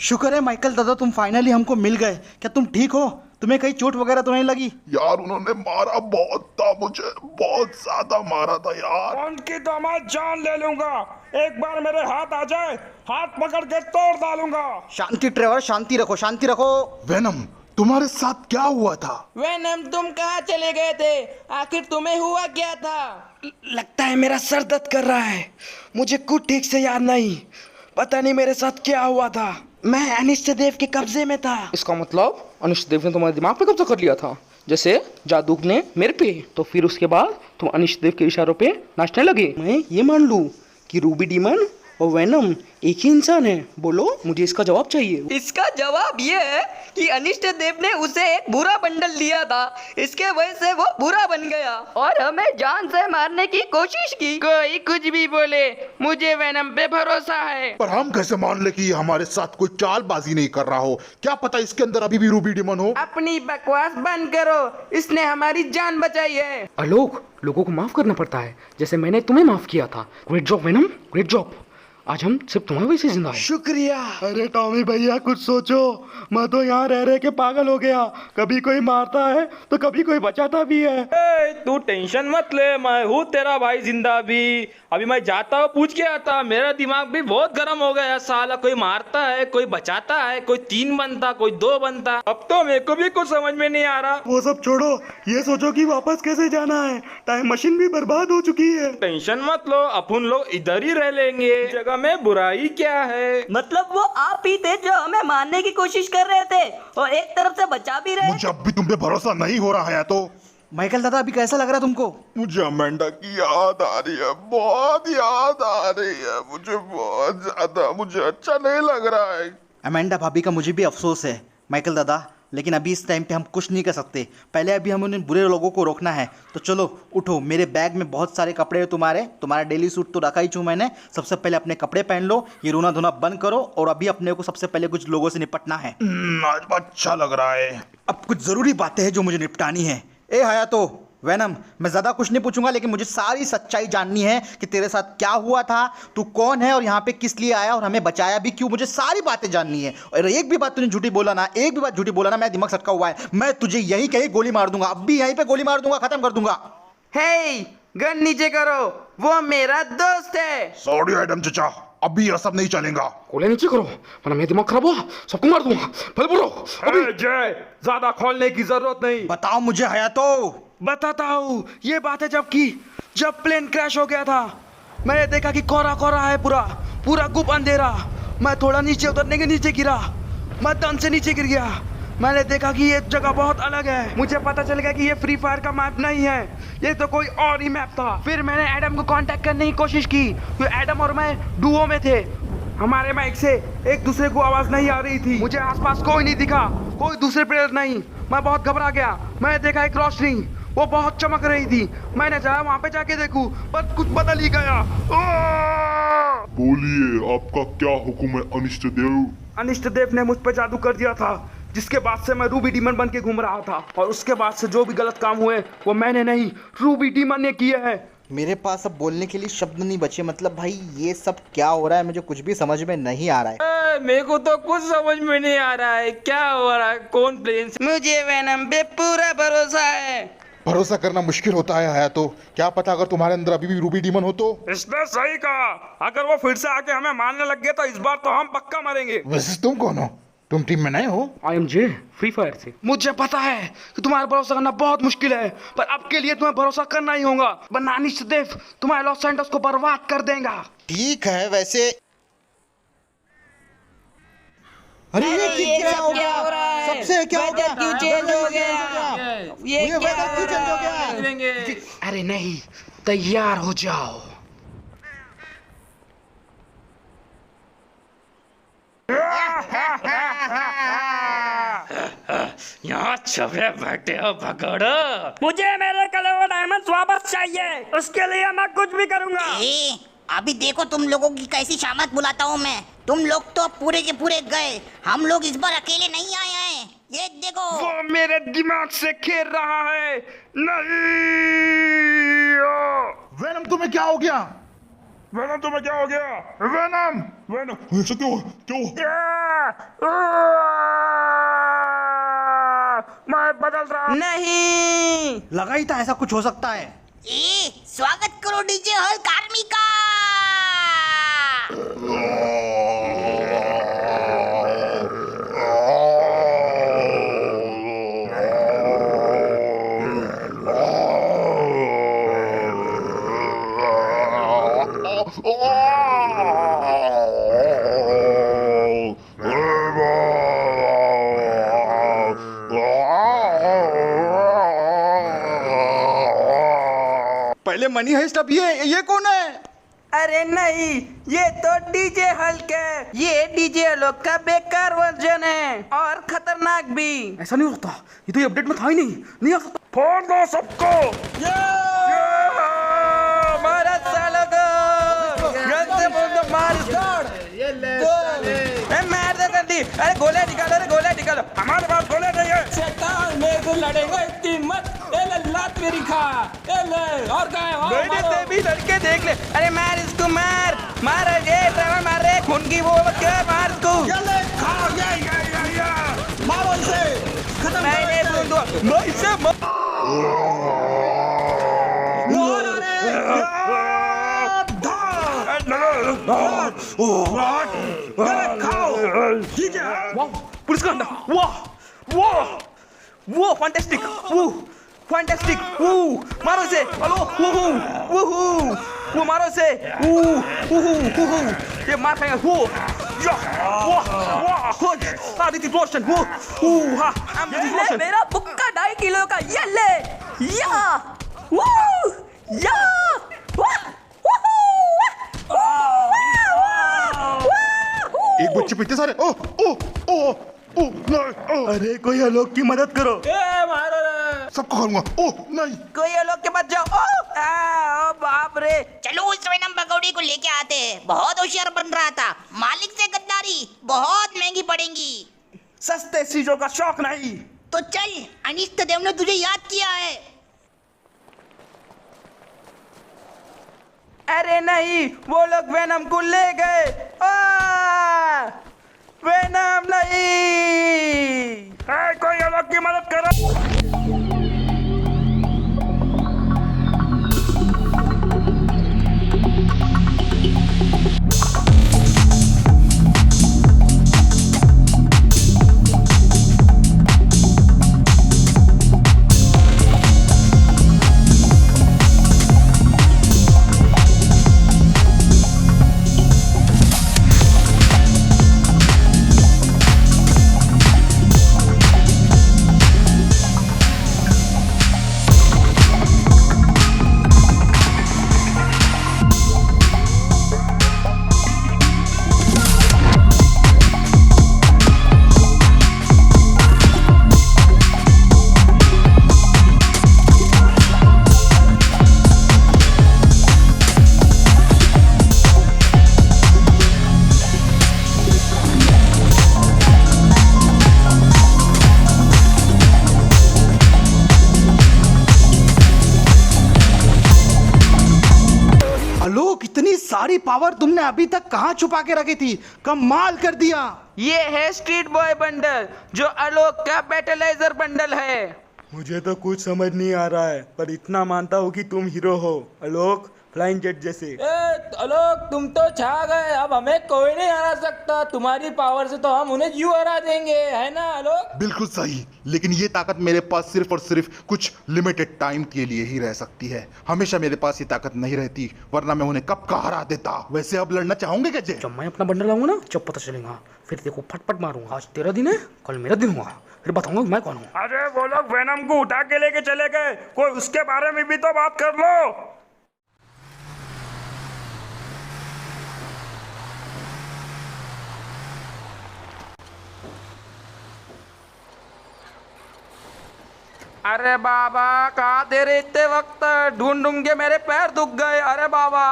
शुक्र है माइकल दादा, तुम फाइनली हमको मिल गए। क्या तुम ठीक हो? तुम्हें कहीं चोट वगैरह तो नहीं लगी? यार उन्होंने मारा बहुत था, मुझे बहुत ज्यादा मारा था यार। उनकी तो मैं जान ले लूंगा। एक बार मेरे हाथ आ जाए, हाथ पकड़ के तोड़ डालूंगा। शांति ट्रेवर, शांति रखो, शांति रखो। वेनम, तुम्हारे साथ क्या हुआ था? वेनम, तुम कहाँ चले गए थे? आखिर तुम्हें हुआ क्या था? लगता है मेरा सर दर्द कर रहा है। मुझे कुछ ठीक से याद नहीं। पता नहीं मेरे साथ क्या हुआ था। मैं अनिष्टदेव के कब्जे में था। इसका मतलब अनिष्टदेव ने तुम्हारे दिमाग पे कब्जा कर लिया था, जैसे जादू ने मेरे पे। तो फिर उसके बाद तुम अनिष्टदेव के इशारों पे नाचने लगे। मैं ये मान लूं कि रूबी डीमन और वेनम एक ही इंसान है? बोलो, मुझे इसका जवाब चाहिए। इसका जवाब ये है कि अनिष्ट देव ने उसे एक बुरा बंडल दिया था, इसके वजह से वो बुरा बन गया और हमें जान से मारने की कोशिश की। कोई कुछ भी बोले, मुझे वेनम पे भरोसा है। पर हम कैसे मान ले कि ये हमारे साथ कोई चालबाजी नहीं कर रहा हो? क्या पता इसके अंदर अभी भी रूबी डिमन हो। अपनी बकवास बंद करो, इसने हमारी जान बचाई है। आलोक, लोगों को माफ करना पड़ता है, जैसे मैंने तुम्हें माफ किया था। Great job venom, great job. आज हम सिर्फ तुम्हारी वजह से जिंदा हैं। शुक्रिया। अरे टॉमी भैया, कुछ सोचो। मैं तो यहाँ रह रह के पागल हो गया। कभी कोई मारता है तो कभी कोई बचाता भी है। तू टेंशन मत ले, मैं हूँ तेरा भाई जिंदा भी। अभी मैं जाता हूँ, पूछ के आता। मेरा दिमाग भी बहुत गर्म हो गया साला। कोई मारता है, कोई बचाता है, कोई 3 बनता, कोई 2 बनता। अब तो मेरे को भी कुछ समझ में नहीं आ रहा। वो सब छोड़ो, ये सोचो कि वापस कैसे जाना है। टाइम मशीन भी बर्बाद हो चुकी है। टेंशन मत लो, अपन लोग इधर ही रह लेंगे। जगह में बुराई क्या है? मतलब वो आप ही थे जो हमें मारने की कोशिश कर रहे थे और एक तरफ से बचा भी रहे। मुझे अब भी तुम पे भरोसा नहीं हो रहा है। तो माइकल दादा, अभी कैसा लग रहा है तुमको? मुझे अमेंडा की याद आ रही है, बहुत याद आ रही है मुझे, बहुत ज्यादा। मुझे अच्छा नहीं लग रहा है। अमेंडा भाभी का मुझे भी अफसोस है माइकल दादा, लेकिन अभी इस टाइम पे हम कुछ नहीं कर सकते। पहले अभी हमें उन बुरे लोगों को रोकना है। तो चलो उठो, मेरे बैग में बहुत सारे कपड़े हैं। तुम्हारा डेली सूट तो रखा ही छूँ मैंने। सबसे पहले अपने कपड़े पहन लो, ये रोना धोना बंद करो, और अभी अपने को सबसे पहले कुछ लोगों से निपटना है। आज अच्छा लग रहा है। अब कुछ ज़रूरी बातें हैं जो मुझे निपटानी है। ए हयातो, वेनम, मैं ज़्यादा कुछ नहीं पूछूंगा, लेकिन मुझे सारी सच्चाई जाननी है कि तेरे साथ क्या हुआ था, तू कौन है और यहाँ पे किस लिए आया और हमें बचाया भी क्यों। मुझे सारी बातें जाननी है। और एक भी बात तूने झूठी बोला ना, एक भी बात झूठी बोला ना, मेरा दिमाग सटका हुआ है। मैं तुझे यहीं कहीं गोली मार दूंगा, अब भी यहीं पे गोली मार दूंगा, खत्म कर दूंगा। हे, गन नीचे करो, वो मेरा दोस्त है। सॉरी एडम चचा, अभी यह सब नहीं चलेगा। गोले नीचे करो, वरना मेरा दिमाग खराब हुआ, सबको मार दूंगा। पहले बोलो अभी। जय, ज्यादा खोलने की जरूरत नहीं। बताओ मुझे हयातो। बताता हूँ। ये बात है जब प्लेन क्रैश हो गया था, मैंने देखा कि कोहरा कोहरा है, पूरा गुप अंधेरा। मैं थोड़ा नीचे उतरने के नीचे गिरा, मैं तन से नीचे गिर गया। मैंने देखा कि ये जगह बहुत अलग है। मुझे पता चल गया कि ये फ्री फायर का मैप नहीं है, ये तो कोई और ही मैप था। फिर मैंने एडम को कांटेक्ट करने की कोशिश की, तो एडम और मैं डुओ में थे। हमारे माइक से एक दूसरे को आवाज नहीं आ रही थी। मुझे आसपास कोई नहीं दिखा, कोई दूसरे प्लेयर नहीं। मैं बहुत घबरा गया। मैंने देखा एक रोशनी, वो बहुत चमक रही थी। मैंने चाहा वहां पे जाके देखूं, पर कुछ बदल ही गया। बोलिए, आपका क्या हुक्म है अनिष्ट देव? अनिष्ट देव ने मुझ पे जादू कर दिया था, जिसके बाद से मैं रूबी डीमन बन के घूम रहा था। और उसके बाद से जो भी गलत काम हुए, वो मैंने नहीं, रूबी डीमन ने किए हैं। मेरे पास अब बोलने के लिए शब्द नहीं बचे। मतलब भाई, ये सब क्या हो रहा है, मुझे कुछ भी समझ में नहीं आ रहा है। मेरे को तो कुछ समझ में नहीं आ रहा है, क्या हो रहा है, कौन प्लेन से? मुझे वेनम पे पूरा भरोसा है। भरोसा करना मुश्किल होता है तो क्या पता अगर तुम्हारे अंदर अभी भी रूबी डीमन हो तो। इसने सही कहा, अगर वो फिर से आके हमें मारने लग गया तो इस बार तो हम पक्का मरेंगे। वैसे तुम कौन हो? तुम टीम में नए हो? I am J, Free Fire से। मुझे पता है कि तुम्हारा भरोसा करना बहुत मुश्किल है, पर अब के लिए तुम्हें भरोसा करना ही होगा, वरना अनिष्ट देव तुम्हारे लॉस एंजल्स को बर्बाद कर देगा। ठीक है। वैसे अरे ये क्या हो गया? सबसे क्या हो गया? क्यों चेंज हो गया? ये क्या क्यों चेंज हो गया? अरे नहीं, तैयार हो जाओ। यहाँ छपे बैठे हो भगोड़ो। मुझे मेरे कलेवर डायमंड्स वापस चाहिए, उसके लिए मैं कुछ भी करूँगा। अभी देखो तुम लोगों की कैसी शामत बुलाता हूँ मैं। तुम लोग तो पूरे के पूरे गए, हम लोग इस बार अकेले नहीं आए हैं। ये देखो, वो मेरे दिमाग से खेल रहा है। नहीं, वेनम तुम्हें क्या हो गया? वेनम तुम्हें क्या हो गया? वेनम, वेनम ऐसा क्यों? मैं बदल रहा हूँ। नहीं। लगा ही था ऐसा कुछ हो सकता है। स्वागत करो डीजे हल्क आर्मी का। पहले मनी हेस्ट, अब ये कौन है? अरे नहीं, ये तो डीजे हल्क है। ये डीजे हल्क का बेकार वर्जन है और खतरनाक भी। ऐसा नहीं होता, ये तो ये अपडेट में था ही नहीं आ सकता। फोड़ दो सबको। मारा सालों को। गन से बोल दो, मार इसको। मार दे जल्दी। अरे गोले निकालो, अरे गोले निकालो। हमारे पास गोले नहीं है। शैतान मेरे से लड़ेगा इतनी मत। ए ले लात मेरी खा। ए ले और क्या है? और मैंने मारो। से भी लड़के देख ले। अरे मार इसको, मार मार। ये ड्राइवर मार रहे, खून की वो मत कर, मार इसको। मारो इसे। मैंने बोल दो, मैं इसे वाह, पुलिस का अंडा। वाह वाह वो फैंटास्टिक, वो फैंटास्टिक। वो मारो इसे। हेलो वो मारो इसे। ये मार खाएगा। वो या वाह वाह आदित्य रोशन। वो हाँ आदित्य रोशन। मेरा बुक्का 2.5 किलो का। ये ले या वो या एक बच्चे पीछे सारे। ओ ओ ओ ओ नहीं। अरे कोई आलोक की मदद करो। ए मारो रे। सबको करूंगा। ओ नहीं। कोई ये लोग के पास जाओ। ओ बाप रे। चलो उस वेनम भगौड़े को लेके आते हैं। बहुत होशियार बन रहा था। मालिक से गद्दारी बहुत महंगी पड़ेगी। सस्ते चीजों का शौक नहीं। तो चल, अनिष्ट देव ने तुझे याद किया है। अरे नहीं, वो लोग वेनम को ले गए। वेनम नहीं। कोई अलग की मदद करो। आलोक, इतनी सारी पावर तुमने अभी तक कहाँ छुपा के रखी थी? कमाल कर दिया। ये है स्ट्रीट बॉय बंडल, जो आलोक का बैटलाइजर बंडल है। मुझे तो कुछ समझ नहीं आ रहा है, पर इतना मानता हूँ कि तुम हीरो हो आलोक, फ्लाइंग जेट जैसे। आलोक तुम तो छा गए। अब हमें कोई नहीं हरा सकता। तुम्हारी पावर से तो हम उन्हें यूं हरा देंगे, है ना आलोक? बिल्कुल सही, लेकिन ये ताकत मेरे पास सिर्फ और सिर्फ कुछ लिमिटेड टाइम के लिए ही रह सकती है। हमेशा मेरे पास ये ताकत नहीं रहती, वरना मैं उन्हें कब का हरा देता। वैसे अब लड़ना चाहोगे क्या जे? जब मैं अपना बंडल लाऊंगा ना, जब पता चलेगा। फिर देखो फटफट मारूंगा। आज तेरा दिन है, कल मेरा दिन होगा, फिर बताऊंगा मैं कौन हूँ। अरे वो लोग वेनम को उठा के लेके चले गए। कोई उसके बारे में भी तो बात कर लो। अरे बाबा, कहाँ थे रे इतने वक्त? ढूंढ ढूंढ के मेरे पैर दुख गए। अरे बाबा,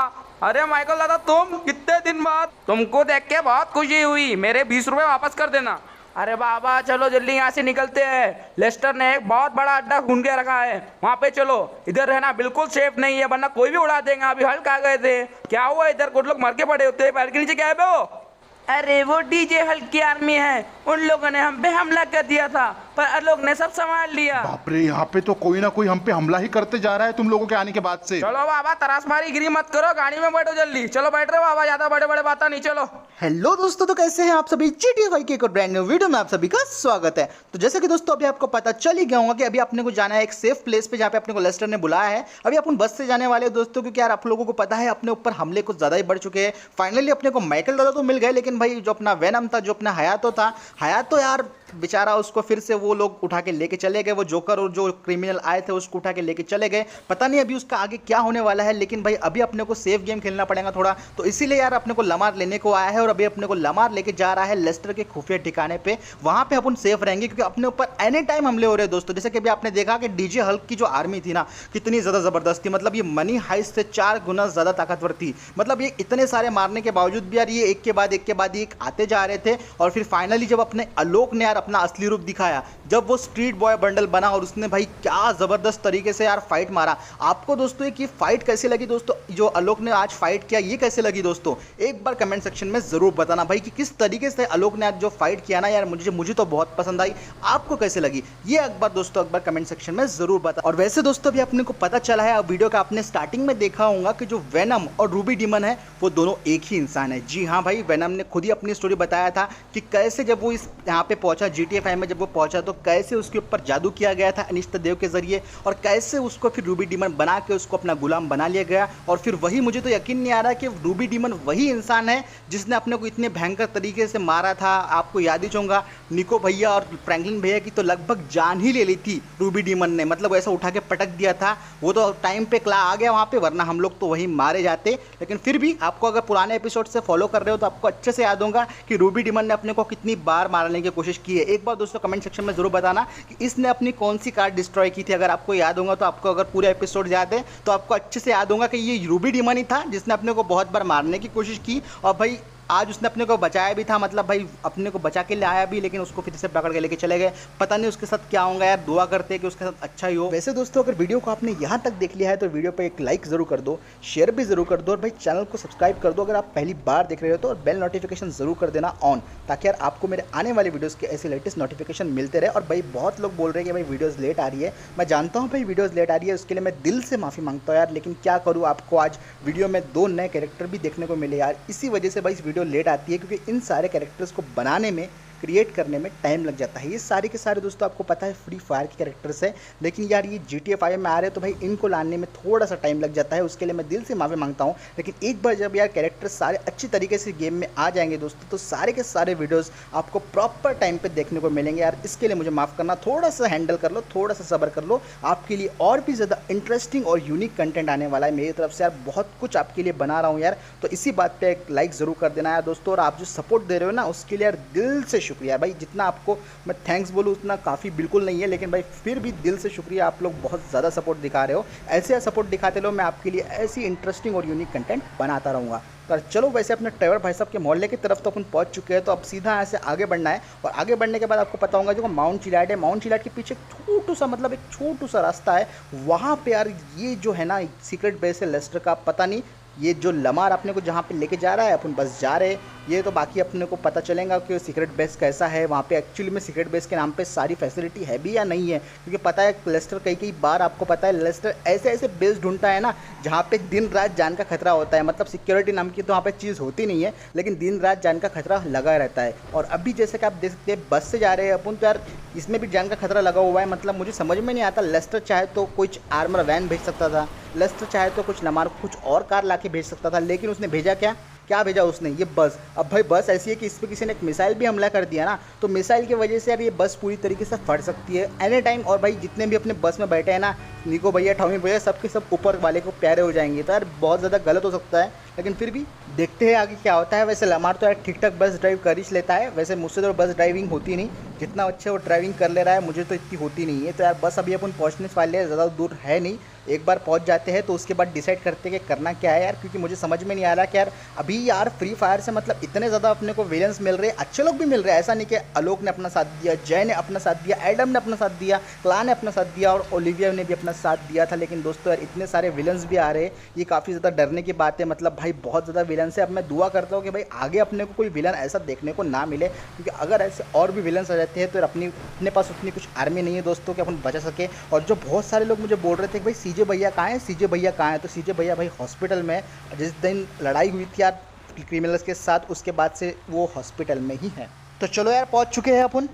अरे माइकल दादा, तुम कितने दिन बाद? तुमको देख के बहुत खुशी हुई। मेरे 20 रुपए वापस कर देना। अरे बाबा चलो जल्दी यहाँ से निकलते हैं। लेस्टर ने एक बहुत बड़ा अड्डा ढूंढ के रखा है, वहाँ पे चलो। इधर रहना बिल्कुल सेफ नहीं है, वरना कोई भी उड़ा देगा। अभी हल्क आ गए थे। क्या हुआ इधर? कुछ लोग मर के पड़े होते हैं। पैर के नीचे क्या है बे वो? अरे वो डीजे हल्क की आर्मी है, उन लोगों ने हम पे हमला कर दिया था पर आलोक ने सब संभाल लिया। बाप रे, यहाँ पे तो कोई ना कोई हम पे हमला ही करते जा रहा है तुम लोगों के आने के बाद से। चलो बाबा तरासमारी गिरी मत करो, गाड़ी में बैठो जल्दी। चलो बैठ रहे बाबा, ज्यादा बड़े बड़े बात नहीं। चलो हेलो दोस्तों, तो कैसे हैं आप सभी। GTA 5 की एक और ब्रांड न्यू वीडियो में आप सभी का स्वागत है। तो जैसे कि दोस्तों अभी आपको पता चल ही गया होगा कि अभी अपने को जाना है एक सेफ प्लेस पे जहाँ पे अपने को लेस्टर ने बुलाया है। अभी अपन बस से जाने वाले हैं दोस्तों, क्योंकि यार आप लोगों को पता है अपने ऊपर हमले कुछ ज़्यादा ही बढ़ चुके हैं। फाइनली अपने को माइकल दादा तो मिल गए, लेकिन भाई जो अपना वेनम था, जो अपना हयातो था, हयातो यार बेचारा उसको फिर से वो लोग उठा के लेके चले गए। वो जोकर और जो क्रिमिनल आए थे उसको उठा के लेके चले गए। पता नहीं अभी उसका आगे क्या होने वाला है, लेकिन भाई अभी अपने को सेफ गेम खेलना पड़ेगा थोड़ा। तो इसीलिए यार अपने को लमार लेने को आया है और अभी अपने को लमार लेके जा रहा है लेस्टर के खुफिया ठिकाने पे। वहां पे अपन सेफ रहेंगे क्योंकि अपने ऊपर एनी टाइम हमले हो रहे हैं दोस्तों। जैसे कि अभी आपने देखा कि डीजे हल्क की जो आर्मी थी ना, कितनी ज़्यादा ज़बरदस्त थी। मतलब ये मनी हाइस्ट से 4 गुना ज़्यादा ताकतवर थी। मतलब ये इतने सारे मारने के बावजूद भी यार ये एक के बाद एक आते जा रहे थे। और फिर फाइनली जब अपने आलोक ने यार अपना असली रूप दिखाया, जब वो स्ट्रीट बॉय बंडल बना और उसने भाई क्या जबरदस्त तरीके से यार फाइट मारा। आपको दोस्तों ये फाइट कैसी लगी दोस्तों, जो आलोक ने आज फाइट किया ये कैसे लगी दोस्तों, एक बार कमेंट सेक्शन में जरूर बताना भाई कि किस तरीके से आलोक ने आज जो फाइट किया ना यार, मुझे तो बहुत पसंद आई। आपको कैसे लगी ये एक बार दोस्तों एक बार कमेंट सेक्शन में जरूर बता। और वैसे दोस्तों अभी अपने को पता चला है, वीडियो का आपने स्टार्टिंग में देखा होगा कि जो वेनम और रूबी डीमन है वो दोनों एक ही इंसान है। जी हाँ भाई, वेनम ने खुद ही अपनी स्टोरी बताया था कि कैसे जब वो इस यहाँ पे पहुंचा GTA 5 में, जब वो पहुंचा तो कैसे उसके ऊपर जादू किया गया था अनिष्ट देव के जरिए, और कैसे उसको फिर रूबी डीमन बना के उसको अपना गुलाम बना लिया गया। और फिर वही, मुझे तो यकीन नहीं आ रहा कि रूबी डीमन वही इंसान है जिसने अपने को इतने भयंकर तरीके से मारा था। आपको याद ही होगा निको भैया और फ्रैंकलिन भैया की तो लगभग जान ही ले ली थी रूबी डीमन ने। मतलब ऐसा उठा के पटक दिया था। वो तो टाइम पे क्ला आ गया वहाँ पे, वरना हम लोग तो वहीं मारे जाते। लेकिन फिर भी आपको अगर पुराने एपिसोड से फॉलो कर रहे हो तो आपको अच्छे से याद होगा कि रूबी डीमन ने अपने को कितनी बार मारने की कोशिश की है। एक बार दोस्तों कमेंट सेक्शन में जरूर बताना कि इसने अपनी कौन सी कार डिस्ट्रॉय की थी। अगर आपको याद होगा तो, आपको अगर पूरे एपिसोड याद है तो आपको अच्छे से याद होगा कि ये रूबी डीमन ही था जिसने अपने को बहुत बार मारने की कोशिश की। और भाई आज उसने अपने को बचाया भी था, मतलब भाई अपने को बचा के ले आया भी, लेकिन उसको फिर से पकड़ के लेके चले गए। पता नहीं उसके साथ क्या होगा यार, दुआ करते हैं कि उसके साथ अच्छा ही हो। वैसे दोस्तों अगर वीडियो को आपने यहाँ तक देख लिया है तो वीडियो पे एक लाइक जरूर कर दो, शेयर भी जरूर कर दो, और भाई चैनल को सब्सक्राइब कर दो अगर आप पहली बार देख रहे हो तो, और बेल नोटिफिकेशन जरूर कर देना ऑन, ताकि यार आपको मेरे आने वाले वीडियोज़ के ऐसे लेटेस्ट नोटिफिकेशन मिलते रहे। और भाई बहुत लोग बोल रहे हैं कि भाई वीडियोज़ लेट आ रही है। मैं जानता हूँ भाई वीडियोज़ लेट आ रही है, उसके लिए मैं दिल से माफ़ी मांगता हूँ यार, लेकिन क्या करूँ, आपको आज वीडियो में 2 नए कैरेक्टर भी देखने को मिले यार। इसी वजह से भाई इस वीडियो लेट आती है, क्योंकि इन सारे कैरेक्टर्स को बनाने में, क्रिएट करने में टाइम लग जाता है। ये सारे के सारे दोस्तों आपको पता है फ्री फायर के कैरेक्टर्स है, लेकिन यार ये GTA 5 में आ रहे हैं तो भाई इनको लाने में थोड़ा सा टाइम लग जाता है। उसके लिए मैं दिल से माफ़ी मांगता हूँ। लेकिन एक बार जब यार कैरेक्टर्स सारे अच्छी तरीके से गेम में आ जाएंगे दोस्तों, तो सारे के सारे वीडियोज़ आपको प्रॉपर टाइम पर देखने को मिलेंगे यार। इसके लिए मुझे माफ़ करना, थोड़ा सा हैंडल कर लो, थोड़ा सा सब्र कर लो। आपके लिए और भी ज़्यादा इंटरेस्टिंग और यूनिक कंटेंट आने वाला है मेरी तरफ से यार। बहुत कुछ आपके लिए बना रहा हूँ यार, तो इसी बात पर एक लाइक ज़रूर कर देना यार दोस्तों। और आप जो सपोर्ट दे रहे हो ना उसके लिए यार दिल से शुक्रिया भाई। जितना आपको मैं थैंक्स बोलूँ उतना काफ़ी बिल्कुल नहीं है, लेकिन भाई फिर भी दिल से शुक्रिया। आप लोग बहुत ज़्यादा सपोर्ट दिखा रहे हो, ऐसे सपोर्ट दिखाते रहो, मैं आपके लिए ऐसी इंटरेस्टिंग और यूनिक कंटेंट बनाता रहूँगा। तो चलो वैसे अपने ड्राइवर भाई साहब के मोहल्ले की तरफ तो अपन पहुंच चुके हैं, तो अब सीधा यहाँ से आगे बढ़ना है। और आगे बढ़ने के बाद आपको पता होगा जो माउंट चिलाट है, माउंट चिलाट के पीछे छोटू सा, मतलब एक छोटू सा रास्ता है, वहाँ पे यार ये जो है ना सीक्रेट बेस है लेस्टर का। पता नहीं ये जो लमार अपने को जहाँ पे लेके जा रहा है, अपन बस जा रहे हैं, ये तो बाकी अपने को पता चलेगा कि सीक्रेट बेस कैसा है। वहाँ पे एक्चुअली में सीक्रेट बेस के नाम पे सारी फैसिलिटी है भी या नहीं है, क्योंकि पता है लेस्टर कई बार आपको पता है लेस्टर ऐसे बेस ढूंढता है ना जहाँ पे दिन रात जान का खतरा होता है। मतलब सिक्योरिटी नाम की तो वहाँ पे चीज़ होती नहीं है, लेकिन दिन रात जान का खतरा लगा रहता है। और अभी जैसे कि आप देख सकते हैं बस से जा रहे हैं अपन, तो यार इसमें भी जान का खतरा लगा हुआ है। मतलब मुझे समझ में नहीं आता, लेस्टर चाहे तो कुछ आर्मर वैन भेज सकता था, लेस्टर चाहे तो कुछ लमार कुछ और कार लाके भेज सकता था, लेकिन उसने भेजा क्या भेजा उसने, ये बस। अब भाई बस ऐसी है कि इस पर किसी ने एक मिसाइल भी हमला कर दिया ना, तो मिसाइल की वजह से यार ये बस पूरी तरीके से फट सकती है एनी टाइम। और भाई जितने भी अपने बस में बैठे हैं ना, निको भैया, टॉमी भैया, सबके सब ऊपर वाले को प्यारे हो जाएंगे। तो यार बहुत ज़्यादा गलत हो सकता है, लेकिन फिर भी देखते हैं आगे क्या होता है। वैसे लमार तो यार ठीक ठाक बस ड्राइव कर ही लेता है, वैसे मुझसे तो बस ड्राइविंग होती नहीं, जितना अच्छे वो ड्राइविंग कर ले रहा है मुझे तो इतनी होती नहीं है। तो यार बस अभी अपन पहुँचने वाले हैं, ज़्यादा दूर है नहीं, एक बार पहुंच जाते हैं तो उसके बाद डिसाइड करते हैं कि करना क्या है यार। क्योंकि मुझे समझ में नहीं आ रहा कि यार अभी यार फ्री फायर से मतलब इतने ज़्यादा अपने को विलेंस मिल रहे हैं, अच्छे लोग भी मिल रहे हैं। ऐसा नहीं कि आलोक ने अपना साथ दिया, जय ने अपना साथ दिया, एडम ने अपना साथ दिया, क्ला ने अपना साथ दिया और ओलिविया ने भी अपना साथ दिया था। लेकिन दोस्तों यार इतने सारे विलेंस भी आ रहे हैं, ये काफ़ी ज़्यादा डरने की बात है। मतलब भाई बहुत ज़्यादा विलन से। अब मैं दुआ करता हूँ कि भाई आगे अपने को कोई विलन ऐसा देखने को ना मिले, क्योंकि अगर ऐसे और भी विलन्स आ जाते हैं तो अपने पास उतनी कुछ आर्मी नहीं है दोस्तों कि अपन बचा सके। और जो बहुत सारे लोग मुझे बोल रहे थे कि भाई सीजे भैया कहाँ हैं, सीजे भैया कहाँ हैं, तो सीजे भैया भाई हॉस्पिटल में, जिस दिन लड़ाई हुई थी यार क्रिमिनल्स के साथ उसके बाद से वो हॉस्पिटल में ही है। तो चलो यार पहुँच चुके हैं अपन।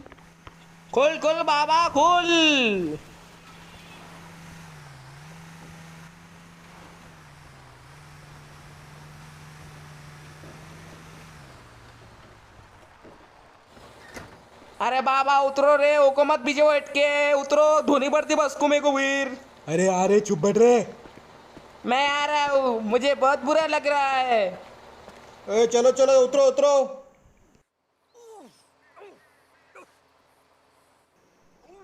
खोल खोल बाबा खोल। अरे बाबा उतरो रे, ओको मत पीछे बैठ के उतरो, धोनी पड़ती बस को मेरे को वीर। अरे अरे चुप बैठ रे। मैं आ रहा हूँ, मुझे बहुत बुरा लग रहा है। चलो चलो उतरो उतरो।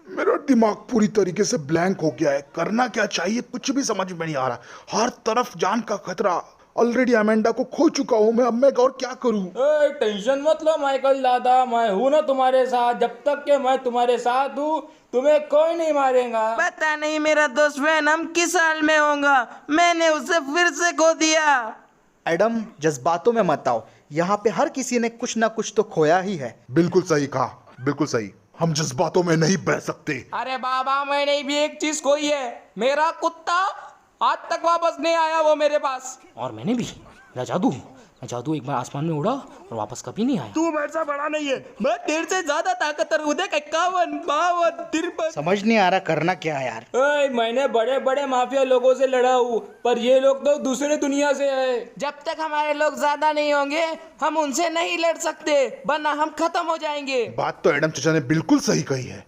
मेरा दिमाग पूरी तरीके से ब्लैंक हो गया है। करना क्या चाहिए कुछ भी समझ में नहीं आ रहा। हर तरफ जान का खतरा। ऑलरेडी अमेंडा को खो चुका हूँ मैं, अब मैं और क्या करूँ। टेंशन मत लो माइकल दादा, मैं हूँ ना तुम्हारे साथ। जब तक के मैं तुम्हारे साथ हूँ तुम्हें कोई नहीं मारेगा। पता नहीं मेरा दोस्त वेनम किस हाल में होगा, मैंने उसे फिर से खो दिया। एडम जज्बातों में मत आओ, यहाँ पे हर किसी ने कुछ ना कुछ तो खोया ही है। बिल्कुल सही कहा, बिल्कुल सही। हम जज्बातों में नहीं बह सकते। अरे बाबा मैंने भी एक चीज खोई है, मेरा कुत्ता आज तक वापस नहीं आया वो मेरे पास। और मैंने भी, मैं जादू एक बार आसमान में उड़ा और वापस कभी नहीं आया। तू मेरे से बड़ा नहीं है, मैं तेरे से ज्यादा ताकतवर हूँ। देख 51, 52, 53। समझ नहीं आ रहा करना क्या है यार। मैंने बड़े बड़े माफिया लोगों से लड़ा हूँ, पर ये लोग तो दूसरे दुनिया से है। जब तक हमारे लोग ज्यादा नहीं होंगे हम उनसे नहीं लड़ सकते, वरना हम खत्म हो जाएंगे। बात तो एडम चाचा ने बिल्कुल सही कही है।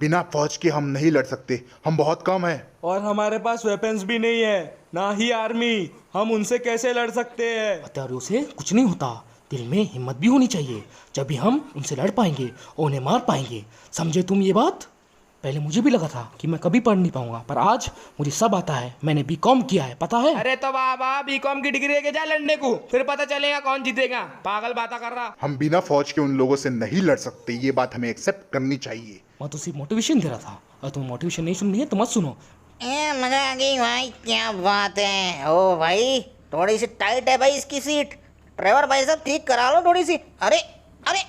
बिना फौज के हम नहीं लड़ सकते, हम बहुत कम हैं। और हमारे पास वेपन्स भी नहीं है, ना ही आर्मी। हम उनसे कैसे लड़ सकते हैं? हत्यारों से कुछ नहीं होता, दिल में हिम्मत भी होनी चाहिए। जब भी हम उनसे लड़ पाएंगे और उन्हें मार पाएंगे, समझे तुम ये बात? पहले मुझे भी लगा था कि मैं कभी पढ़ नहीं पाऊंगा, पर आज मुझे सब आता है। मैंने बीकॉम किया है, पता है? अरे तो बाबा बीकॉम की डिग्री लेके जा लड़ने को, फिर पता चलेगा कौन जीतेगा। पागल बातें कर रहा। हम बिना फौज के उन लोगों से नहीं लड़ सकते, ये बात हमें एक्सेप्ट करनी चाहिए। मैं तो सिर्फ मोटिवेशन दे रहा था, और तुम्हें मोटिवेशन नहीं सुननी है तो मत सुनो। मजा आ गई भाई, क्या बात है। ओ भाई थोड़ी सी टाइट है भाई इसकी सीट, ड्राइवर भाई साहब ठीक करा लो थोड़ी सी। अरे अरे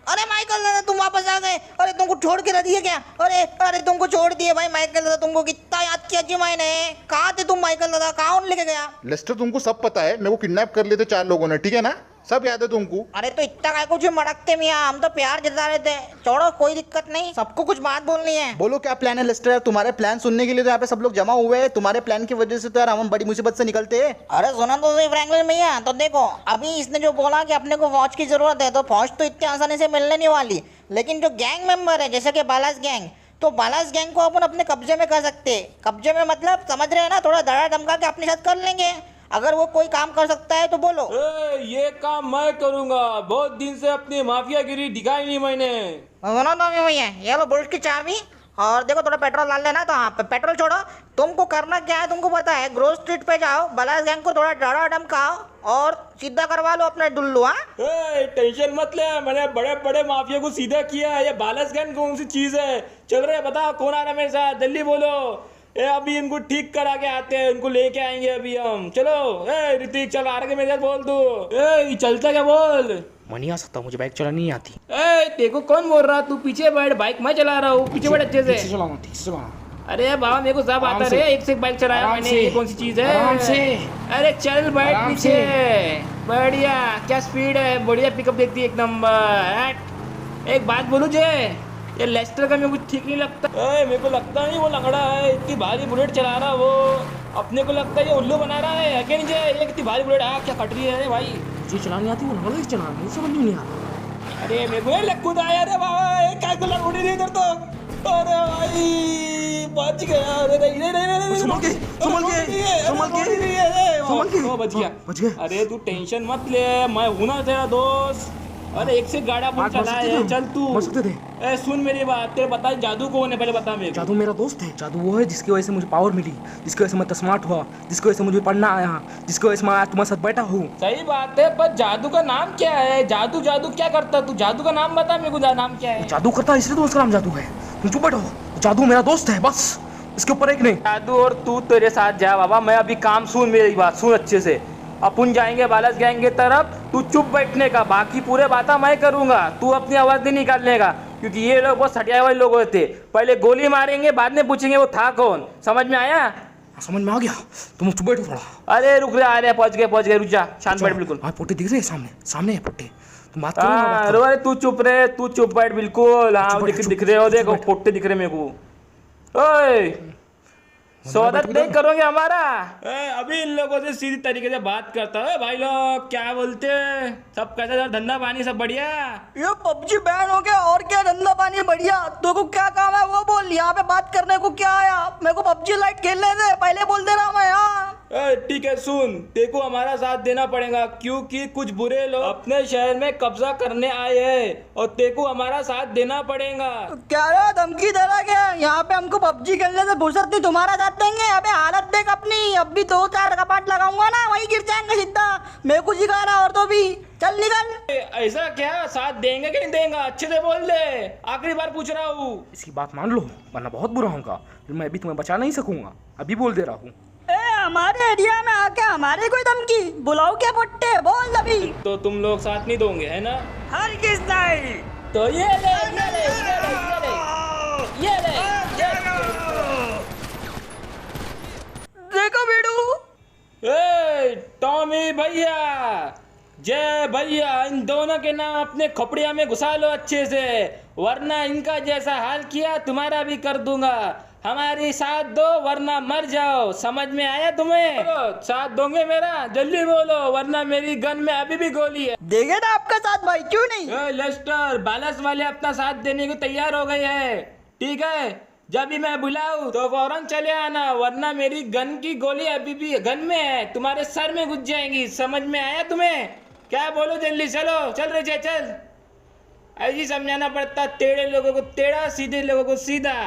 अरे माइकल दादा तुम वापस आ गए। अरे तुमको छोड़ के रह दिए क्या? अरे अरे तुमको छोड़ दिए भाई माइकल दादा, तुमको कितना याद किया जी मैंने। कहाँ थे तुम माइकल दादा, कहाँ लेके गया? लेस्टर तुमको सब पता है, मेरे को किडनैप कर लिए थे 4 लोगों ने, ठीक है ना? सब याद है तुमको। अरे तो इतना काय कुछ मड़कते मियाँ, हम तो प्यार जता रहे थे। छोड़ो कोई दिक्कत नहीं, सबको कुछ बात बोलनी है। बोलो क्या प्लान है लेस्टर यार? तुम्हारे प्लान सुनने के लिए तो यहाँ पे सब लोग जमा हुए हैं। तुम्हारे प्लान की वजह से तो यार हम बड़ी मुसीबत से निकलते हैं। अरे सुना तो सही फ्रैंकलिन भैया, तो देखो अभी इसने जो बोला कि अपने को फौज की जरूरत है, तो फौज तो इतनी आसानी से मिलने नहीं वाली। लेकिन जो गैंग मेंबर है जैसे कि बालास गैंग, तो बालास गैंग को अपन अपने कब्जे में कर सकते हैं। कब्जे में मतलब समझ रहे हैं ना, थोड़ा धड़ा धमका के अपने साथ कर लेंगे। अगर वो कोई काम कर सकता है तो बोलो। ये काम मैं करूंगा, बहुत दिन से अपनी माफियागिरी दिखाई नहीं मैंने। सुनो तो भैया, ये लो बुलेट की चाबी, और देखो थोड़ा पेट्रोल डाल लेना। तो हाँ पेट्रोल छोड़ो, तुमको करना क्या है तुमको पता है। ग्रोव स्ट्रीट पे जाओ, बालास गैंग को थोड़ा डरा धमकाओ और सीधा करवा लो अपने डुल्लू। हाँ टेंशन मत ले, मैंने बड़े बड़े माफिया को सीधा किया है। ये बालास गैंग कौन सी चीज है? चल रहे बताओ कौन आ रहा है मेरे साथ, जल्दी बोलो। अभी इनको ठीक करा के आते हैं, इनको लेके आएंगे अभी हम। चलो ऋतिक चल, आ रहा मेरे साथ, बोल तू चलता क्या बोल। मैं नहीं आ सकता, मुझे बाइक चलानी नहीं आती। देखो कौन बोल रहा, तू पीछे बैठ, बाइक मैं चला रहा हूँ, पीछे बैठ अच्छे से। ठीक से चलाना। अरे बाबा मेरे को सब आता है, एक से एक बाइक चलाया मैंने। ये कौन सी चीज है? आराम से। अरे चल बैठ पीछे, बढ़िया। क्या स्पीड है, बढ़िया पिकअप देती है एक नंबर। एक बात बोलूं जे, ये लेस्टर का मेरे को ठीक नहीं लगता। मेरे को लगता नहीं वो लंगड़ा है, इतनी भारी बुलेट चला रहा वो। अपने को लगता है ये उल्लू बना रहा है क्या? नहीं ये कितनी भारी बुलेट है, क्या कट रही है? अरे भाई मुझे चलानी आती, वो लगा चलाना मुझे समझ में नहीं आ रहा। अरे मेरे को लक्कू आया रे बाबा, क्या गलत उड़ी नहीं इधर तो। अरे भाई बच गया। अरे नहीं संभल के, बच गया। बच गया। अरे तू टेंशन मत ले, मैं हूं ना तेरा दोस्त। अरे एक से गाड़ा बुक चला है, चल तू। मर सकते थे। सुन मेरी बात, तेरे बता जादू कौन है पहले बता मेरे को। जादू मेरा दोस्त है। जादू वो है जिसकी वजह से मुझे पावर मिली, जिसकी वजह से मैं स्मार्ट हुआ, जिसकी वजह से मुझे पढ़ना आया, जिसकी वजह से मैं आज तुम्हारे साथ बैठा हूँ। सही बात है, पर जादू का नाम क्या है? जादू जादू क्या करता तू? जादू का नाम बता मेरे को, नाम क्या है? जादू करता है इसलिए तो उसका नाम जादू है। तुम चुप बैठो, जादू मेरा दोस्त है बस, इसके ऊपर एक नहीं। जादू और तू तेरे साथ जा बाबा। मैं अभी काम सुन, मेरी बात सुन अच्छे से। अपन जाएंगे बालस गैंग की तरफ, तू चुप बैठने का, बाकी पूरे बातें मैं करूंगा, तू अपनी आवाज नहीं निकालने का, क्योंकि ये लोग बहुत सटिया हुए लोग होते, पहले गोली मारेंगे बाद में पूछेंगे वो था कौन। समझ में आया? समझ में आ गया। तुम चुप बैठो थोड़ा। अरे रुक रहे, आ रहे, पहुंच गए, रुक जा, शांत बैठ बिल्कुल। हाँ पोटे दिख रहे हैं सामने, सामने है पोटे। तुम बात करो ना, बात हाँ करो। अरे तू चुप बैठ बिल्कुल। हाँ दिख रहे हो, देखो पोटे दिख रहे मेरे को। ओए स्वागत नहीं करोगे हमारा? अभी इन लोगों से सीधी तरीके से बात करता है। भाई लोग क्या बोलते हैं, सब कैसा धंधा पानी सब बढ़िया? ये पबजी बैन हो गया और क्या धंधा पानी बढ़िया। तो को क्या काम है वो बोल, यहाँ पे बात करने को क्या आया? मेरे को पबजी लाइट खेलने दे, पहले बोल दे रहा मैं। यहाँ ठीक है सुन, तेको हमारा साथ देना पड़ेगा, क्योंकि कुछ बुरे लोग अपने शहर में कब्जा करने आए हैं और तेको हमारा साथ देना पड़ेगा। क्या रे धमकी दे रहा क्या? यहाँ पे हमको पबजी खेलने से फुर्सत नहीं, तुम्हारा साथ देंगे। अबे हालत देख अपनी, अब भी 2-4 कपाट लगाऊंगा ना, वही गिर जाएंगे सीधा। मेरे को सिखा रहा और तो भी चल निकल। ऐसा क्या, साथ देंगे कि नहीं देंगे? अच्छे से बोल दे, आखिरी बार पूछ रहा हूँ। इसकी बात मान लो वरना बहुत बुरा होगा, फिर मैं अभी तुम्हें बचा नहीं सकूंगा। अभी बोल दे रहा हूँ। हमारे एरिया में आके हमारे कोई धमकी बुलाओ क्या पुट्टे, बोल अभी। तो तुम लोग साथ नहीं दोगे है ना? हर किस नहीं। तो ये ले देखो बेडू। टॉमी भैया, जय भैया, इन दोनों के नाम अपने खोपड़िया में घुसा लो अच्छे से, वरना इनका जैसा हाल किया तुम्हारा भी कर दूंगा। हमारी साथ दो वरना मर जाओ। समझ में आया तुम्हें? साथ दोगे मेरा? जल्दी बोलो वरना मेरी गन में अभी भी गोली है। देंगे ना आपका साथ भाई, क्यों नहीं? लेस्टर, बालस वाले अपना साथ देने को तैयार हो गए हैं, ठीक है? जब भी मैं बुलाऊं तो फौरन चले आना, वरना मेरी गन की गोली अभी भी गन में है, तुम्हारे सर में घुस जाएंगी। समझ में आया तुम्हें? क्या बोलो, जल्दी चलो, चल रहे चल। ऐसी समझाना पड़ता, टेढ़े लोगों को टेढ़ा, सीधे लोगों को सीधा।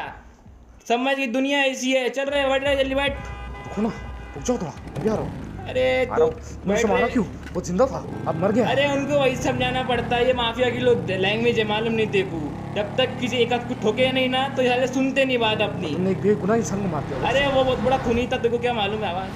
समझ की दुनिया ऐसी है। चल रहे, बैठ रहे, जल्दी बैठ। रुको ना, रुक जाओ थोड़ा, अभी आ रहा हूँ। अरे आ रहा हूँ। मुझसे मारा क्यों? वो जिंदा था, अब मर गया। अरे उनको वही समझाना पड़ता है, ये माफिया की लोग लैंग्वेज है, मालूम नहीं तेको। जब तक किसी एक आध को ठोके नहीं ना तो ये सुनते नहीं बात अपनी। तुमने एक बेगुनाह इंसान को मार दिया। अरे वो बहुत बड़ा खूनी था, तेको क्या मालूम है आवाज?